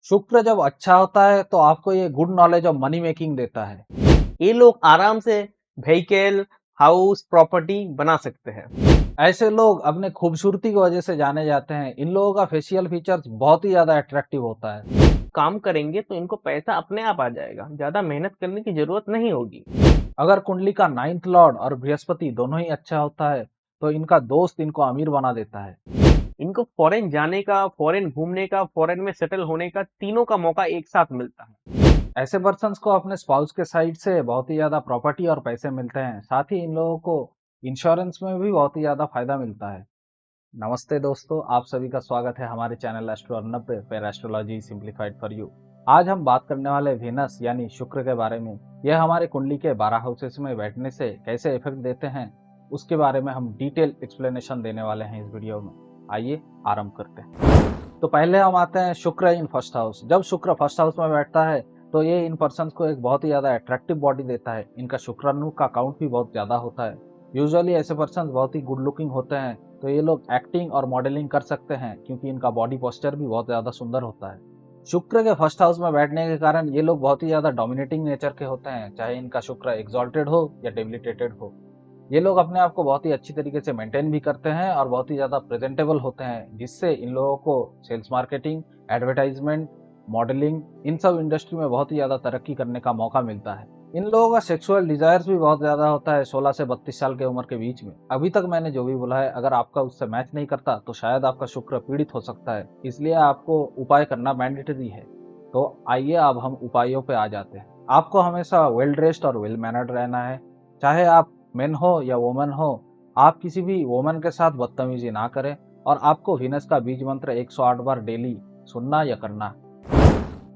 शुक्र जब अच्छा होता है तो आपको ये good knowledge of money making देता है। ये लोग आराम से व्हीकल, हाउस, प्रॉपर्टी बना सकते हैं। ऐसे लोग अपने खूबसूरती की वजह से जाने जाते हैं। इन लोगों का फेशियल फीचर्स बहुत ही ज्यादा अट्रैक्टिव होता है। काम करेंगे तो इनको पैसा अपने आप आ जाएगा, ज्यादा मेहनत करने की जरूरत नहीं होगी। अगर कुंडली का नाइन्थ लॉर्ड और बृहस्पति दोनों ही अच्छा होता है तो इनका दोस्त इनको अमीर बना देता है। इनको फॉरेन जाने का, फॉरेन घूमने का, फॉरेन में सेटल होने का, तीनों का मौका एक साथ मिलता है। ऐसे पर्सन्स को अपने स्पाउस के साइड से बहुत ही ज्यादा प्रॉपर्टी और पैसे मिलते हैं। साथ ही इन लोगों को इंश्योरेंस में भी बहुत ही ज्यादा फायदा मिलता है। नमस्ते दोस्तों, आप सभी का स्वागत है हमारे चैनल एस्ट्रो अर्नब पे, fair astrology simplified for you. आज हम बात करने वाले वेनस यानी शुक्र के बारे में। यह हमारे कुंडली के 12 हाउसेस में बैठने से कैसे इफेक्ट देते हैं, उसके बारे में हम डिटेल एक्सप्लेनेशन देने वाले हैं इस वीडियो में। आइए आरंभ करते हैं। तो पहले हम आते हैं शुक्र इन फर्स्ट हाउस। जब शुक्र फर्स्ट हाउस में बैठता है तो ये इन पर्सन को एक बहुत ही ज्यादा अट्रैक्टिव बॉडी देता है। इनका शुक्राणु का काउंट भी बहुत ज्यादा होता है। यूजुअली ऐसे पर्सन बहुत ही गुड लुकिंग होते हैं, तो ये लोग एक्टिंग और मॉडलिंग कर सकते हैं क्योंकि इनका बॉडी पोस्चर भी बहुत ज्यादा सुंदर होता है। शुक्र के फर्स्ट हाउस में बैठने के कारण ये लोग बहुत ही ज्यादा डोमिनेटिंग नेचर के होते हैं, चाहे इनका शुक्र एग्जॉल्टेड हो या डेबिलिटेटेड हो। ये लोग अपने आप को बहुत ही अच्छी तरीके से मेंटेन भी करते हैं और बहुत ही ज्यादा प्रेजेंटेबल होते हैं, जिससे इन लोगों को सेल्स मार्केटिंग, एडवर्टाइजमेंट, मॉडलिंग, इन सब इंडस्ट्री में बहुत ही ज्यादा तरक्की करने का मौका मिलता है। इन लोगों का सेक्सुअल डिजायर्स भी बहुत ज्यादा होता है 16 से 32 साल की उम्र के बीच में। अभी तक मैंने जो भी बोला है, अगर आपका उससे मैच नहीं करता तो शायद आपका शुक्र पीड़ित हो सकता है, इसलिए आपको उपाय करना मैंडेटरी है। तो आइए अब हम उपायों पे आ जाते हैं। आपको हमेशा वेल ड्रेस्ड और वेल मैनर्ड रहना है। चाहे आप मेन हो या वोमन हो, आप किसी भी वोमन के साथ बदतमीजी ना करें। और आपको वीनस का बीज मंत्र 108 बार डेली सुनना या करना है।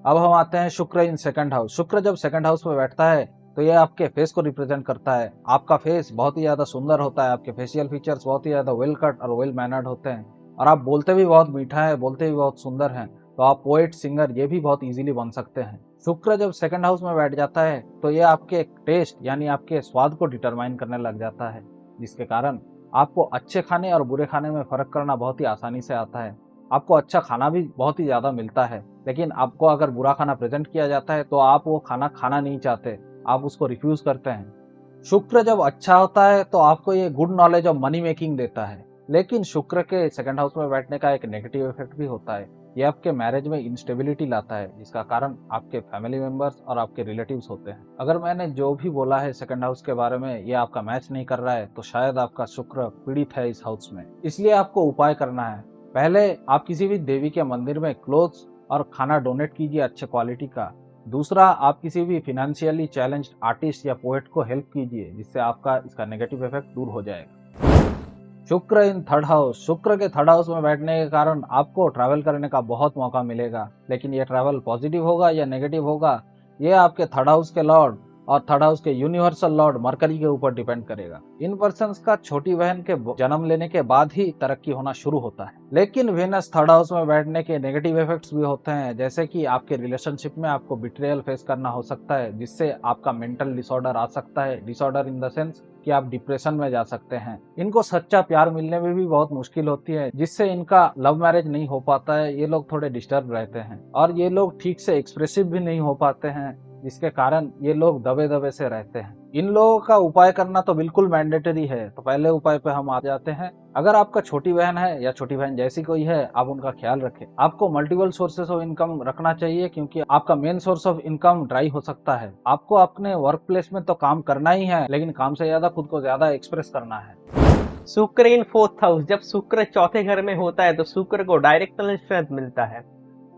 अब हम आते हैं शुक्र इन सेकंड हाउस। शुक्र जब सेकंड हाउस में बैठता है तो ये आपके फेस को रिप्रेजेंट करता है। आपका फेस बहुत ही ज्यादा सुंदर होता है, आपके फेशियल फीचर्स बहुत ही ज्यादा वेल कट और वेल मैनर्ड होते हैं, और आप बोलते भी बहुत मीठा है, बोलते भी बहुत सुंदर हैं। तो आप पोएट, सिंगर ये भी बहुत इजीली बन सकते हैं। शुक्र जब सेकंड हाउस में बैठ जाता है तो ये आपके टेस्ट यानी आपके स्वाद को डिटरमाइन करने लग जाता है, जिसके कारण आपको अच्छे खाने और बुरे खाने में फर्क करना बहुत ही आसानी से आता है। आपको अच्छा खाना भी बहुत ही ज्यादा मिलता है, लेकिन आपको अगर बुरा खाना प्रेजेंट किया जाता है तो आप वो खाना खाना नहीं चाहते, आप उसको रिफ्यूज करते हैं। शुक्र जब अच्छा होता है तो आपको ये good knowledge of money making देता है। लेकिन शुक्र के सेकंड हाउस में बैठने का एक नेगेटिव इफेक्ट भी होता है। ये आपके मैरिज में इंस्टेबिलिटी लाता है, जिसका कारण आपके फैमिली मेंबर्स और आपके रिलेटिव्स होते हैं। अगर मैंने जो भी बोला है सेकंड हाउस के बारे में ये आपका मैच नहीं कर रहा है तो शायद आपका शुक्र पीड़ित है इस हाउस में। इसलिए आपको उपाय करना है। पहले आप किसी भी देवी के मंदिर में क्लोथ्स और खाना डोनेट कीजिए अच्छे क्वालिटी का। दूसरा, आप किसी भी फिनेंशियली चैलेंज्ड आर्टिस्ट या पोएट को हेल्प कीजिए, जिससे आपका इसका नेगेटिव इफेक्ट दूर हो जाएगा। शुक्र इन थर्ड हाउस। शुक्र के थर्ड हाउस में बैठने के कारण आपको ट्रैवल करने का बहुत मौका मिलेगा, लेकिन यह ट्रैवल पॉजिटिव होगा या नेगेटिव होगा, यह आपके थर्ड हाउस के लॉर्ड और थर्ड हाउस के यूनिवर्सल लॉर्ड मरकरी के ऊपर डिपेंड करेगा। इन पर्सन का छोटी बहन के जन्म लेने के बाद ही तरक्की होना शुरू होता है। लेकिन वेनस थर्ड हाउस में बैठने के नेगेटिव इफेक्ट्स भी होते हैं, जैसे कि आपके रिलेशनशिप में आपको बिट्रेयल फेस करना हो सकता है, जिससे आपका मेंटल डिसऑर्डर आ सकता है। डिसऑर्डर इन द सेंस कि आप डिप्रेशन में जा सकते हैं। इनको सच्चा प्यार मिलने में भी बहुत मुश्किल होती है, जिससे इनका लव मैरिज नहीं हो पाता है। ये लोग थोड़े डिस्टर्ब रहते हैं और ये लोग ठीक से एक्सप्रेसिव भी नहीं हो पाते हैं, जिसके कारण ये लोग दबे दबे से रहते हैं। इन लोगों का उपाय करना तो बिल्कुल मैंडेटरी है। तो पहले उपाय पे हम आ जाते हैं। अगर आपका छोटी बहन है या छोटी बहन जैसी कोई है, आप उनका ख्याल रखें। आपको मल्टीपल सोर्सेस ऑफ इनकम रखना चाहिए, क्योंकि आपका main source of income dry हो सकता है। आपको अपने वर्क प्लेस में तो काम करना ही है, लेकिन काम से ज्यादा खुद को ज्यादा एक्सप्रेस करना है। शुक्र इन फोर्थ हाउस। जब शुक्र चौथे घर में होता है तो शुक्र को डायरेक्शनल स्ट्रेंथ मिलता है।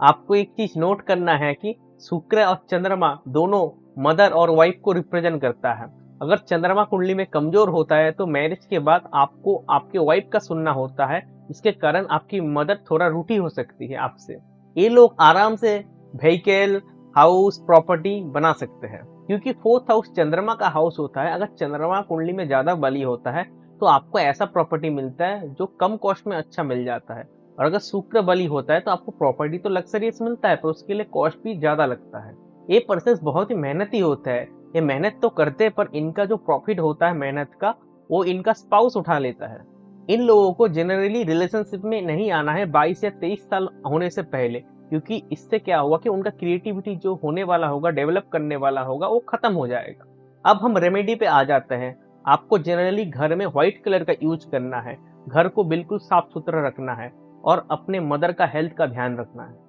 आपको एक चीज नोट करना है कि शुक्र और चंद्रमा दोनों मदर और वाइफ को रिप्रेजेंट करता है। अगर चंद्रमा कुंडली में कमजोर होता है तो मैरिज के बाद आपको आपके वाइफ का सुनना होता है। इसके कारण आपकी मदर थोड़ा रूठी हो सकती है आपसे। ये लोग आराम से व्हीकल, हाउस, प्रॉपर्टी बना सकते हैं, क्योंकि फोर्थ हाउस चंद्रमा का हाउस होता है। अगर चंद्रमा कुंडली में ज्यादा बली होता है तो आपको ऐसा प्रॉपर्टी मिलता है जो कम कॉस्ट में अच्छा मिल जाता है। और अगर शुक्र बली होता है तो आपको प्रॉपर्टी तो लग्जरियस मिलता है, पर उसके लिए कॉस्ट भी ज्यादा लगता है। ये पर्सन बहुत ही मेहनती होता है। ये मेहनत तो करते हैं, पर इनका जो प्रॉफिट होता है मेहनत का, वो इनका स्पाउस उठा लेता है। इन लोगों को जनरली रिलेशनशिप में नहीं आना है 22 या 23 साल होने से पहले। क्योंकि इससे क्या होगा कि उनका क्रिएटिविटी जो होने वाला होगा, डेवलप करने वाला होगा, वो खत्म हो जाएगा। अब हम रेमेडी पे आ जाते हैं। आपको जनरली घर में व्हाइट कलर का यूज करना है, घर को बिल्कुल साफ सुथरा रखना है और अपने मदर का हेल्थ का ध्यान रखना है।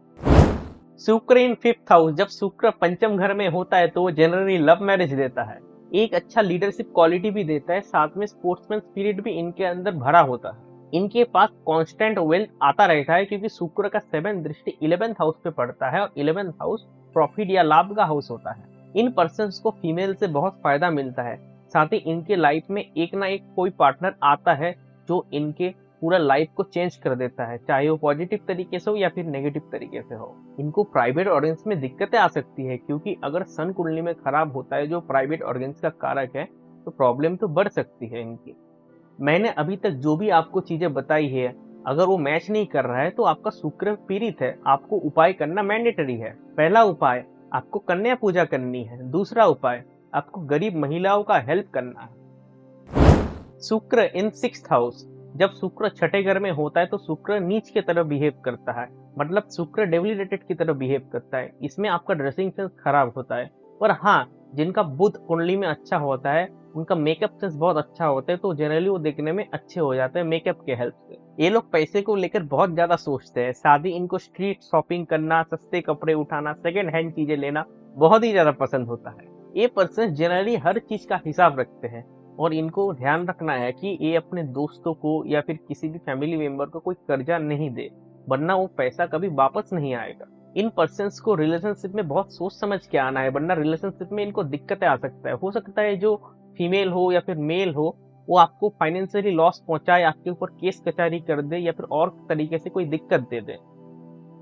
शुक्र इन फिफ्थ हाउस, जब शुक्र पंचम घर में होता है तो वो जनरली लव मैरिज देता है, एक अच्छा लीडरशिप क्वालिटी भी देता है, साथ में स्पोर्ट्समैन स्पिरिट भी इनके अंदर भरा होता है। इनके पास कांस्टेंट वेल्थ आता रहता है क्योंकि शुक्र का 7th दृष्टि 11th हाउस पे पड़ता है और 11th हाउस प्रॉफिट या लाभ का हाउस होता है। इन पर्सन्स को फीमेल से बहुत फायदा मिलता है, साथ ही इनके लाइफ में एक ना एक कोई पार्टनर आता है जो इनके पूरा लाइफ को चेंज कर देता है, चाहे वो पॉजिटिव तरीके से हो या फिर नेगेटिव तरीके से हो। इनको प्राइवेट ऑर्गन्स में दिक्कतें आ सकती है क्योंकि अगर सन कुंडली में खराब होता है जो प्राइवेट ऑर्गन्स का कारक है तो प्रॉब्लम तो बढ़ सकती है इनकी। मैंने अभी तक जो भी आपको चीजें बताई है, अगर वो मैच नहीं कर रहा है तो आपका शुक्र पीड़ित है, आपको उपाय करना मैंडेटरी है। पहला उपाय, आपको कन्या पूजा करनी है। दूसरा उपाय, आपको गरीब महिलाओं का हेल्प करना है। शुक्र इन 6th हाउस, जब शुक्र छठे घर में होता है तो शुक्र नीच की तरफ बिहेव करता है, मतलब शुक्र डेबिलिटेटेड की तरफ बिहेव करता है। इसमें आपका ड्रेसिंग सेंस खराब होता है। और हाँ, जिनका बुध कुंडली में अच्छा होता है उनका मेकअप सेंस बहुत अच्छा होता है, तो जनरली वो देखने में अच्छे हो जाते हैं मेकअप के हेल्प से। ये लोग पैसे को लेकर बहुत ज्यादा सोचते हैं, शादी इनको स्ट्रीट शॉपिंग करना, सस्ते कपड़े उठाना, सेकेंड हैंड चीजें लेना बहुत ही ज्यादा पसंद होता है। ये पर्सन जनरली हर चीज का हिसाब रखते हैं और इनको ध्यान रखना है कि ये अपने दोस्तों को या फिर किसी भी फैमिली मेंबर को कोई कर्जा नहीं दे, वरना वो पैसा कभी वापस नहीं आएगा। इन पर्सन्स को रिलेशनशिप में बहुत सोच समझ के आना है, वरना रिलेशनशिप में इनको दिक्कतें आ सकता है। हो सकता है जो फीमेल हो या फिर मेल हो वो आपको फाइनेंशियली लॉस पहुंचाए, आपके ऊपर केस कचहरी कर दे या फिर और तरीके से कोई दिक्कत दे दे।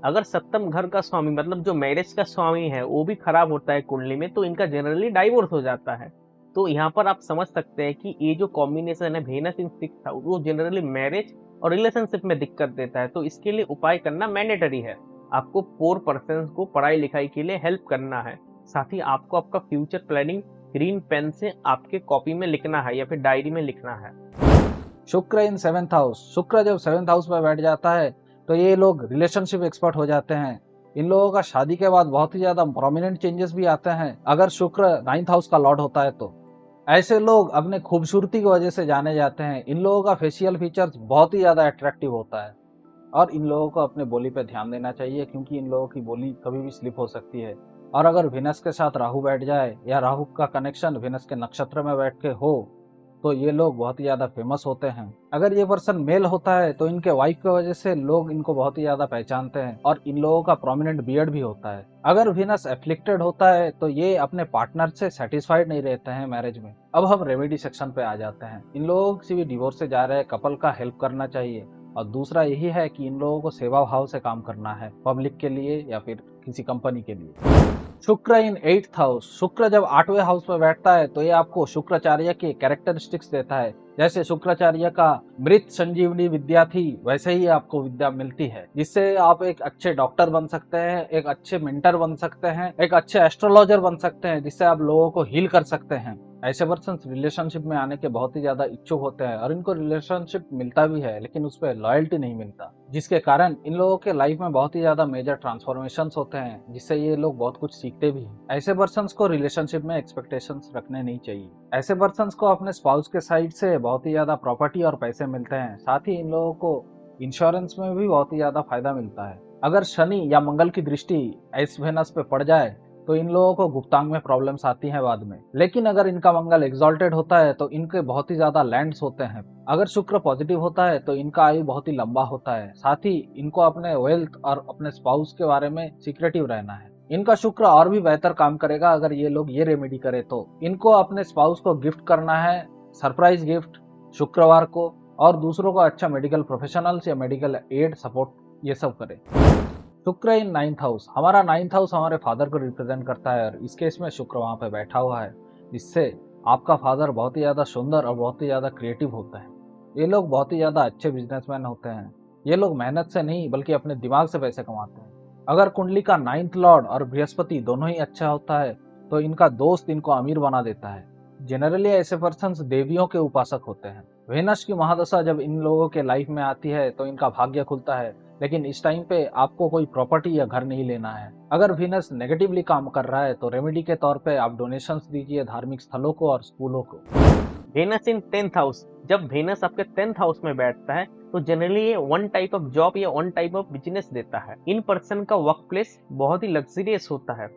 अगर सप्तम घर का स्वामी मतलब जो मैरिज का स्वामी है वो भी खराब होता है कुंडली में तो इनका जनरली डाइवोर्स हो जाता है। तो यहाँ पर आप समझ सकते हैं कि ये जो कॉम्बिनेशन है वेनस इन 6th हाउस वो जनरली मैरिज और रिलेशनशिप में दिक्कत देता है, तो इसके लिए उपाय करना मैंडेटरी है। आपको पोर पर्सन को पढ़ाई लिखाई के लिए हेल्प करना है, साथ ही आपको आपका फ्यूचर प्लानिंग ग्रीन पेन से आपके कॉपी में लिखना है या फिर डायरी में लिखना है। शुक्र इन 7th हाउस, शुक्र जब 7th हाउस में बैठ जाता है तो ये लोग रिलेशनशिप एक्सपर्ट हो जाते हैं। इन लोगों का शादी के बाद बहुत ही ज्यादा प्रोमिनेंट चेंजेस भी आते हैं अगर शुक्र 9th हाउस का लॉर्ड होता है तो। ऐसे लोग अपने खूबसूरती की वजह से जाने जाते हैं। इन लोगों का फेशियल फीचर्स बहुत ही ज्यादा अट्रैक्टिव होता है और इन लोगों को अपने बोली पे ध्यान देना चाहिए क्योंकि इन लोगों की बोली कभी भी स्लिप हो सकती है। और अगर विनस के साथ राहु बैठ जाए या राहु का कनेक्शन विनस के नक्षत्र में बैठ के हो तो ये लोग बहुत ही ज्यादा फेमस होते हैं। अगर ये पर्सन मेल होता है तो इनके वाइफ की वजह से लोग इनको बहुत ही ज्यादा पहचानते हैं और इन लोगों का प्रोमिनेंट बियर्ड भी होता है। अगर विनस एफ्लिक्टेड होता है तो ये अपने पार्टनर से सेटिस्फाइड नहीं रहते हैं मैरिज में। अब हम रेमेडी सेक्शन पे आ जाते हैं। इन लोगों किसी भी डिवोर्स से जा रहे कपल का हेल्प करना चाहिए और दूसरा यही है कि इन लोगों को सेवा भाव से काम करना है, पब्लिक के लिए या फिर किसी कंपनी के लिए। शुक्र इन 8th हाउस, शुक्र जब 8वें हाउस में बैठता है तो ये आपको शुक्राचार्य के कैरेक्टरिस्टिक्स देता है। जैसे शुक्राचार्य का मृत संजीवनी विद्या थी वैसे ही आपको विद्या मिलती है, जिससे आप एक अच्छे डॉक्टर बन सकते हैं, एक अच्छे मेंटर बन सकते हैं, एक अच्छे एस्ट्रोलॉजर बन सकते हैं, जिससे आप लोगों को हील कर सकते हैं। ऐसे पर्सन रिलेशनशिप में आने के बहुत ही ज्यादा इच्छुक होते हैं और इनको रिलेशनशिप मिलता भी है लेकिन उस पर लॉयल्टी नहीं मिलता, जिसके कारण इन लोगों के लाइफ में बहुत ही ज्यादा मेजर ट्रांसफॉर्मेशंस होते हैं जिससे ये लोग बहुत कुछ सीखते भी हैं। ऐसे पर्सन्स को रिलेशनशिप में एक्सपेक्टेशंस रखने नहीं चाहिए। ऐसे पर्सन्स को अपने स्पाउस के साइड से बहुत ही ज्यादा प्रॉपर्टी और पैसे मिलते हैं, साथ ही इन लोगों को इंश्योरेंस में भी बहुत ही ज्यादा फायदा मिलता है। अगर शनि या मंगल की दृष्टि एस वेनस पे पड़ जाए तो इन लोगों को गुप्तांग में प्रॉब्लम्स आती हैं बाद में। लेकिन अगर इनका मंगल एग्जॉल्टेड होता है तो इनके बहुत ही ज्यादा लैंड्स होते हैं। अगर शुक्र पॉजिटिव होता है तो इनका आयु बहुत ही लंबा होता है, साथ ही इनको अपने वेल्थ और अपने स्पाउस के बारे में सीक्रेटिव रहना है। इनका शुक्र और भी बेहतर काम करेगा अगर ये लोग ये रेमेडी करे तो। इनको अपने स्पाउस को गिफ्ट करना है, सरप्राइज गिफ्ट शुक्रवार को, और दूसरों को अच्छा मेडिकल प्रोफेशनल्स या मेडिकल एड सपोर्ट ये सब करे। शुक्र इन 9th हाउस, हमारा 9th हाउस हमारे फादर को रिप्रेजेंट करता है और इस केस में शुक्र वहां पे बैठा हुआ है, जिससे आपका फादर बहुत ही ज्यादा सुंदर और बहुत ही ज्यादा क्रिएटिव होता है। ये लोग बहुत ही ज्यादा अच्छे बिजनेसमैन होते हैं। ये लोग मेहनत से नहीं बल्कि अपने दिमाग से पैसे कमाते हैं। अगर कुंडली का 9th लॉर्ड और बृहस्पति दोनों ही अच्छा होता है तो इनका दोस्त इनको अमीर बना देता है। जनरली ऐसे पर्सन देवियों के उपासक होते हैं। वेनस की महादशा जब इन लोगों के लाइफ में आती है तो इनका भाग्य खुलता है, लेकिन इस टाइम पे आपको कोई प्रॉपर्टी या घर नहीं लेना है। अगर वीनस नेगेटिवली काम कर रहा है तो रेमेडी के तौर पे आप डोनेशंस दीजिए धार्मिक स्थलों को और स्कूलों को। वेनस इन 10th हाउस, जब वेनस आपके 10th हाउस में बैठता है तो जनरली ये वन टाइप ऑफ जॉब या वन टाइप ऑफ बिजनेस देता है। इन पर्सन का वर्क प्लेस बहुत ही लग्जरियस होता है।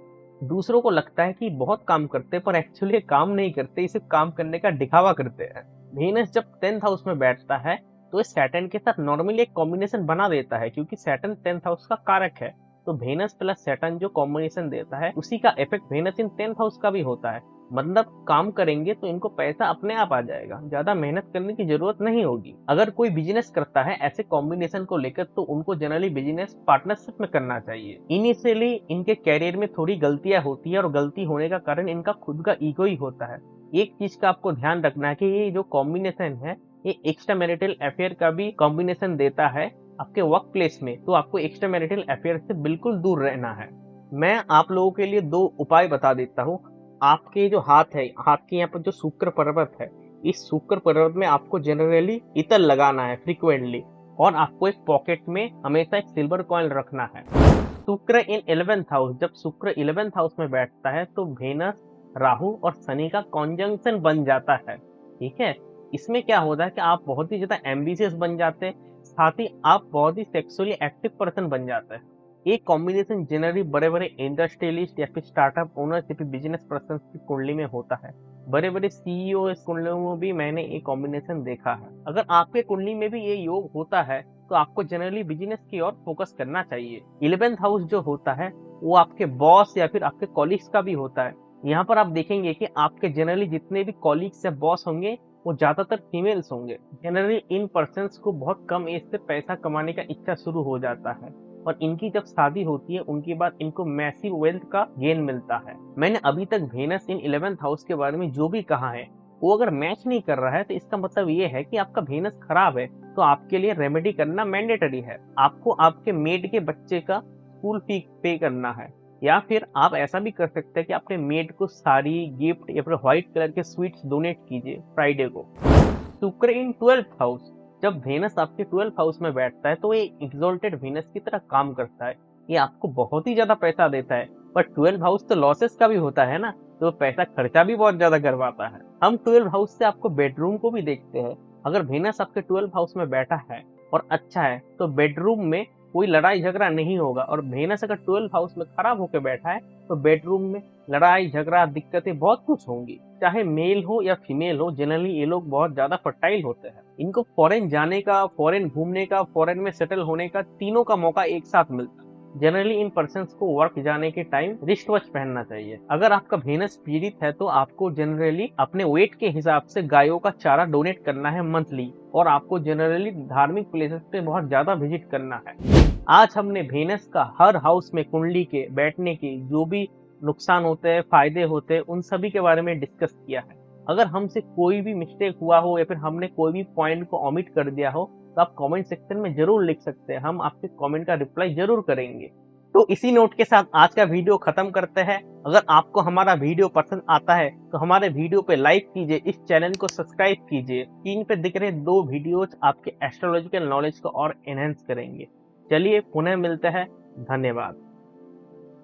दूसरों को लगता है कि बहुत काम करते हैं पर एक्चुअली काम नहीं करते, सिर्फ काम करने का दिखावा करते हैं। वेनस जब 10th हाउस में बैठता है तो ये सैटर्न के साथ नॉर्मली एक कॉम्बिनेशन बना देता है, क्योंकि सैटर्न 10th हाउस का कारक है। तो वेनस प्लस सैटर्न जो कॉम्बिनेशन देता है उसी का इफेक्ट वेनस इन 10th हाउस का भी होता है। मतलब काम करेंगे तो इनको पैसा अपने आप आ जाएगा, ज्यादा मेहनत करने की जरूरत नहीं होगी। अगर कोई बिजनेस करता है ऐसे कॉम्बिनेशन को लेकर तो उनको जनरली बिजनेस पार्टनरशिप में करना चाहिए। इनिशियली इनके कैरियर में थोड़ी गलतियां होती है और गलती होने का कारण इनका खुद का ईगो ही होता है। एक चीज का आपको ध्यान रखना है कि ये जो कॉम्बिनेशन है ये एक्स्ट्रा मैरिटल अफेयर का भी कॉम्बिनेशन देता है आपके वर्क प्लेस में, तो आपको एक्स्ट्रा मैरिटल अफेयर से बिल्कुल दूर रहना है। मैं आप लोगों के लिए 2 उपाय बता देता हूँ। आपके जो हाथ है, हाथ के यहाँ पर जो शुक्र पर्वत है, इस शुक्र पर्वत में आपको जनरली इतर लगाना है फ्रीक्वेंटली, और आपको एक पॉकेट में हमेशा एक सिल्वर कॉइन रखना है। शुक्र इन 11th हाउस, जब शुक्र 11th हाउस में बैठता है तो वेनस, राहु और शनि का कॉन्जंक्शन बन जाता है। ठीक है, इसमें क्या होता है कि आप बहुत ही ज्यादा एम्बिशियस बन जाते हैं, साथ ही आप बहुत ही सेक्सुअली एक्टिव पर्सन बन जाते हैं। एक कॉम्बिनेशन जनरली बड़े बड़े इंडस्ट्रियलिस्ट या फिर स्टार्टअप ओनर्स या फिर बिजनेस पर्सन की कुंडली में होता है। बड़े बड़े सीईओ इस कुंडलियों में भी मैंने एक कॉम्बिनेशन देखा है। अगर आपके कुंडली में भी ये योग होता है तो आपको जनरली बिजनेस की ओर फोकस करना चाहिए। 11th हाउस जो होता है वो आपके बॉस या फिर आपके कॉलीग्स का भी होता है। यहाँ पर आप देखेंगे कि आपके जनरली जितने भी कॉलीग्स या बॉस होंगे वो ज्यादातर फीमेल्स होंगे। जनरली इन पर्सन्स को बहुत कम एज से पैसा कमाने का इच्छा शुरू हो जाता है और इनकी जब शादी होती है उनके बाद इनको मैसिव वेल्थ का गेन मिलता है। मैंने अभी तक वेनस इन 11th हाउस के बारे में जो भी कहा है वो अगर मैच नहीं कर रहा है तो इसका मतलब ये है कि आपका वेनस खराब है, तो आपके लिए रेमेडी करना मैंडेटरी है। आपको आपके मेड के बच्चे का स्कूल फी पे करना है, या फिर आप ऐसा भी कर सकते हैं कि अपने मेड को साड़ी, गिफ्ट या फिर व्हाइट कलर के स्वीट्स डोनेट कीजिए फ्राइडे को। शुक्र इन 12th हाउस, जब वेनस आपके 12th हाउस में बैठता है तो ये एक्सॉल्टेड वेनस की तरह काम करता है। ये आपको बहुत ही ज्यादा पैसा देता है, पर 12th हाउस तो लॉसेस का भी होता है ना, तो पैसा खर्चा भी बहुत ज्यादा करवाता है। हम 12th हाउस से आपको बेडरूम को भी देखते हैं। अगर वेनस आपके 12th हाउस में बैठा है और अच्छा है तो बेडरूम में कोई लड़ाई झगड़ा नहीं होगा, और वेनस अगर 12th हाउस में खराब होकर बैठा है तो बेडरूम में लड़ाई झगड़ा दिक्कतें बहुत कुछ होंगी। चाहे मेल हो या फीमेल हो, जनरली ये लोग बहुत ज्यादा फर्टाइल होते हैं। इनको फॉरेन जाने का, फॉरेन घूमने का, फॉरेन में सेटल होने का, तीनों का मौका एक साथ मिलता है। जनरली इन पर्सन्स को वर्क जाने के टाइम रिस्ट वॉच पहनना चाहिए। अगर आपका वेनस पीड़ित है तो आपको जनरली अपने वेट के हिसाब से गायों का चारा डोनेट करना है मंथली, और आपको जनरली धार्मिक प्लेसेस पे बहुत ज्यादा विजिट करना है। आज हमने वेनस का हर हाउस में कुंडली के बैठने के जो भी नुकसान होते हैं, फायदे होते हैं, उन सभी के बारे में डिस्कस किया है। अगर हमसे कोई भी मिस्टेक हुआ हो या फिर हमने कोई भी पॉइंट को ओमिट कर दिया हो तो आप कमेंट सेक्शन में जरूर लिख सकते हैं, हम आपके कमेंट का रिप्लाई जरूर करेंगे। तो इसी नोट के साथ आज का वीडियो खत्म करते हैं। अगर आपको हमारा वीडियो पसंद आता है तो हमारे वीडियो पे लाइक कीजिए, इस चैनल को सब्सक्राइब कीजिए। स्क्रीन पे दिख रहे 2 वीडियोज आपके एस्ट्रोलॉजिकल नॉलेज को और एनहेंस करेंगे। चलिए पुनः मिलते हैं, धन्यवाद।